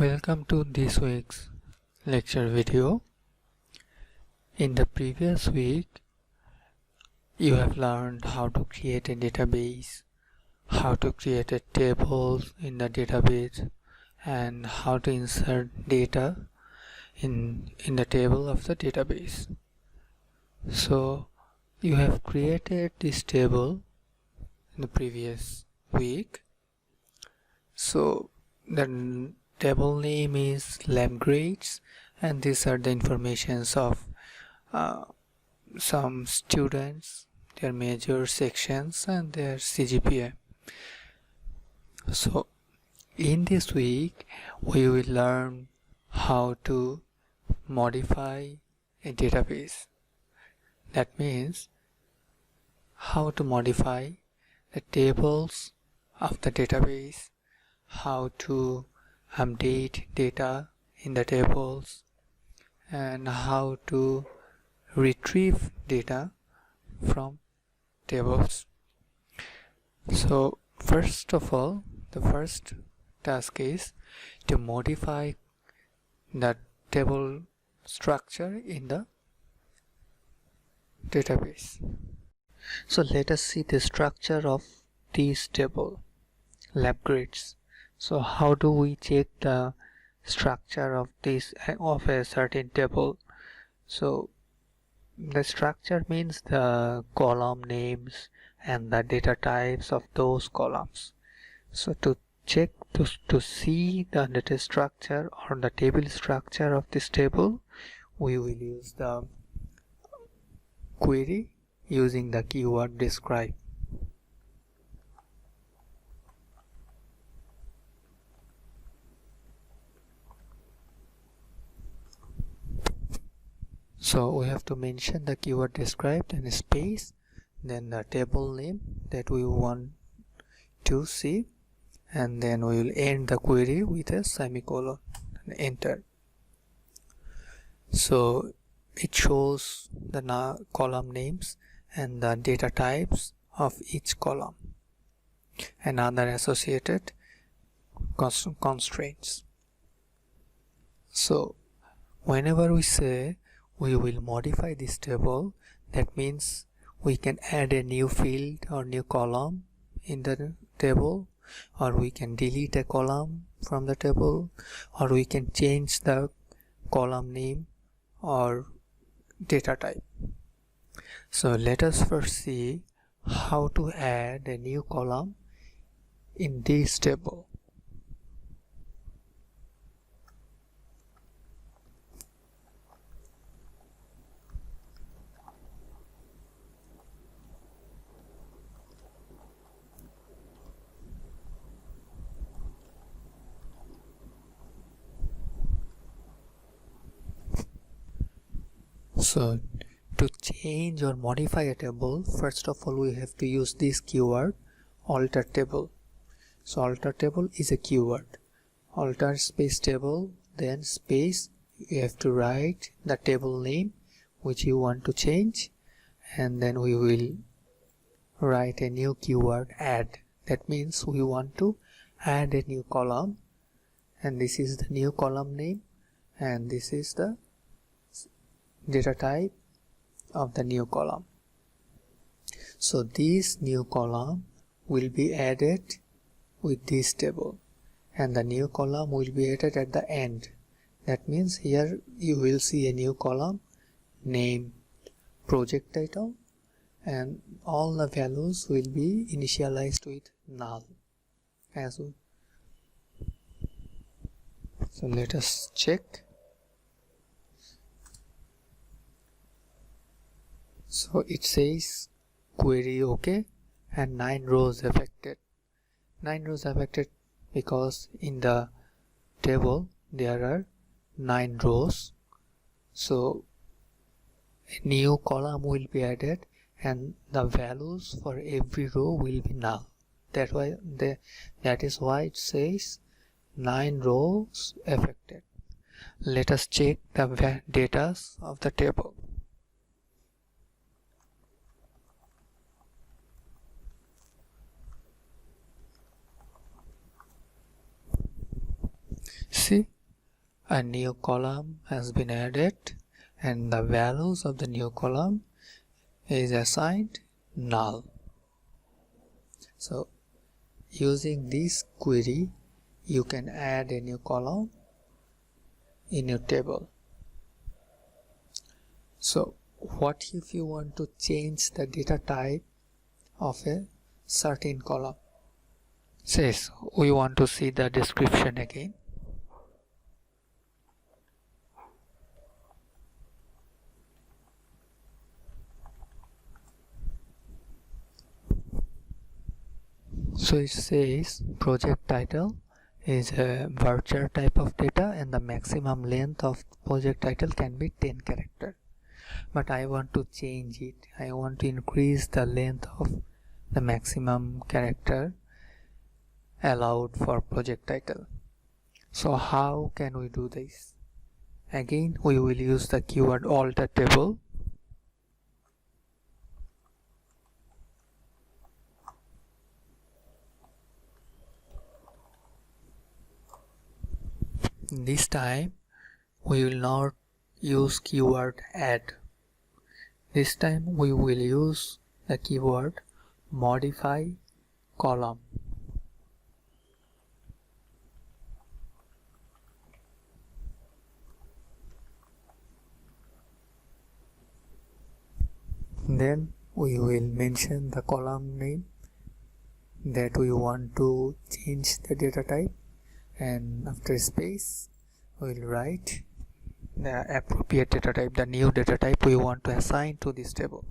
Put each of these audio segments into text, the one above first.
Welcome to this week's lecture video. In the previous week, you have learned how to create a database, how to create a table in the database, and how to insert data in the table of the database. So you have created this table in the previous week. So the table name is lab grades, and these are the informations of some students, their major sections and their CGPA. So in this week we will learn how to modify a database. That means how to modify the tables of the database, how to update data in the tables, and how to retrieve data from tables. So first of all, the first task is to modify the table structure in the database. So let us see the structure of this table, lab grades. So how do we check the structure of a certain table? So the structure means the column names and the data types of those columns. So to check to see the data structure or the table structure of this table, we will use the query using the keyword describe. So we have to mention the keyword described and space, then the table name that we want to see, and then we will end the query with a semicolon and enter. So it shows the column names and the data types of each column and other associated constraints. So whenever we say we will modify this table, that means we can add a new field or new column in the table, or we can delete a column from the table, or we can change the column name or data type. So let us first see how to add a new column in this table. So to change or modify a table, first of all we have to use this keyword alter table. So alter table is a keyword. Alter space table, then space, you have to write the table name which you want to change, and then we will write a new keyword add. That means we want to add a new column, and this is the new column name, and this is the data type of the new column. So this new column will be added with this table, and the new column will be added at the end. That means here you will see a new column, name, project title, and all the values will be initialized with null as well. So let us check. So it says query OK and 9 rows affected. 9 rows affected because in the table there are 9 rows. So a new column will be added and the values for every row will be null. That is why it says 9 rows affected. Let us check the data of the table. See, a new column has been added and the values of the new column is assigned null. So using this query, you can add a new column in your table. So what if you want to change the data type of a certain column? Says we want to see the description again. So it says project title is a varchar type of data and the maximum length of project title can be 10 characters. But I want to change it. I want to increase the length of the maximum character allowed for project title. So how can we do this? Again, we will use the keyword alter table. This time we will not use keyword add. This time we will use the keyword modify column. Then we will mention the column name that we want to change the data type, and after space we will write the appropriate data type, the new data type we want to assign to this table.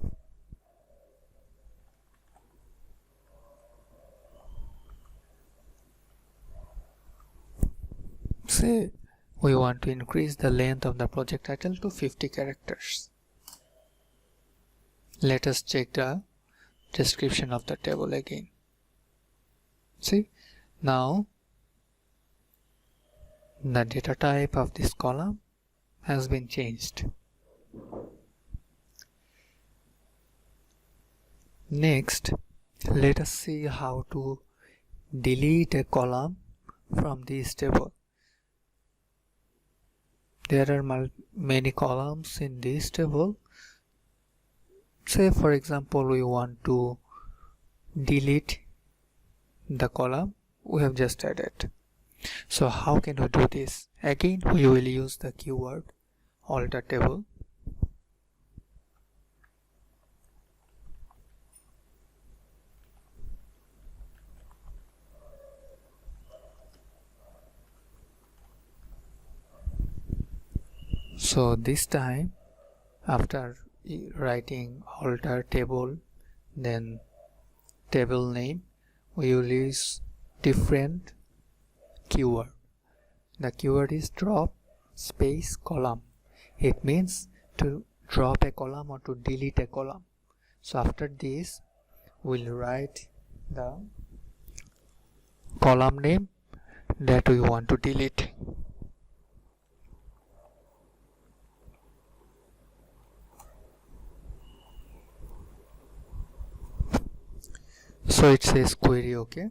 Say we want to increase the length of the project title to 50 characters. Let us check the description of the table again. See, now the data type of this column has been changed. Next, let us see how to delete a column from this table. There are many columns in this table. Say for example we want to delete the column we have just added. So how can we do this? Again we will use the keyword alter table. So this time, after writing alter table, then table name, we will use different keyword. The keyword is drop space column. It means to drop a column or to delete a column. So after this we'll write the column name that we want to delete. So it says query OK.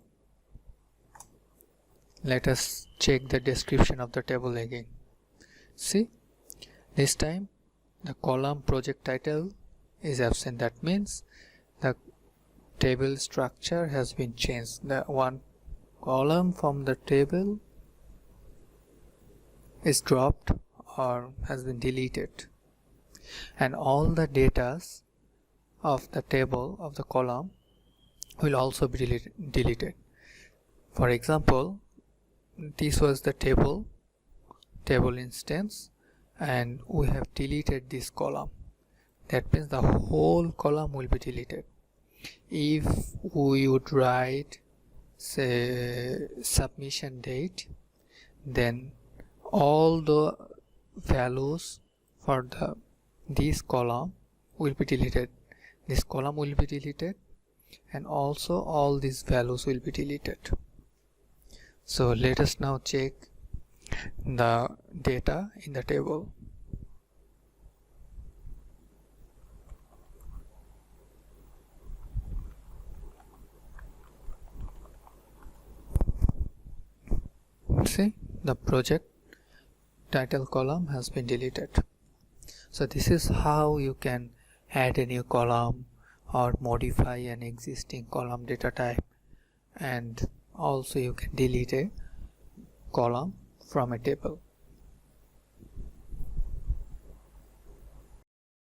Let us check the description of the table again. See, this time the column project title is absent. That means the table structure has been changed. The one column from the table is dropped or has been deleted, and all the data of the table of the column will also be deleted. For example, this was the table instance and we have deleted this column. That means the whole column will be deleted. If we would write say submission date, then all the values for this column will be deleted. This column will be deleted and also all these values will be deleted. So let us now check the data in the table. See, the project title column has been deleted. So this is how you can add a new column or modify an existing column data type, and also you can delete a column from a table.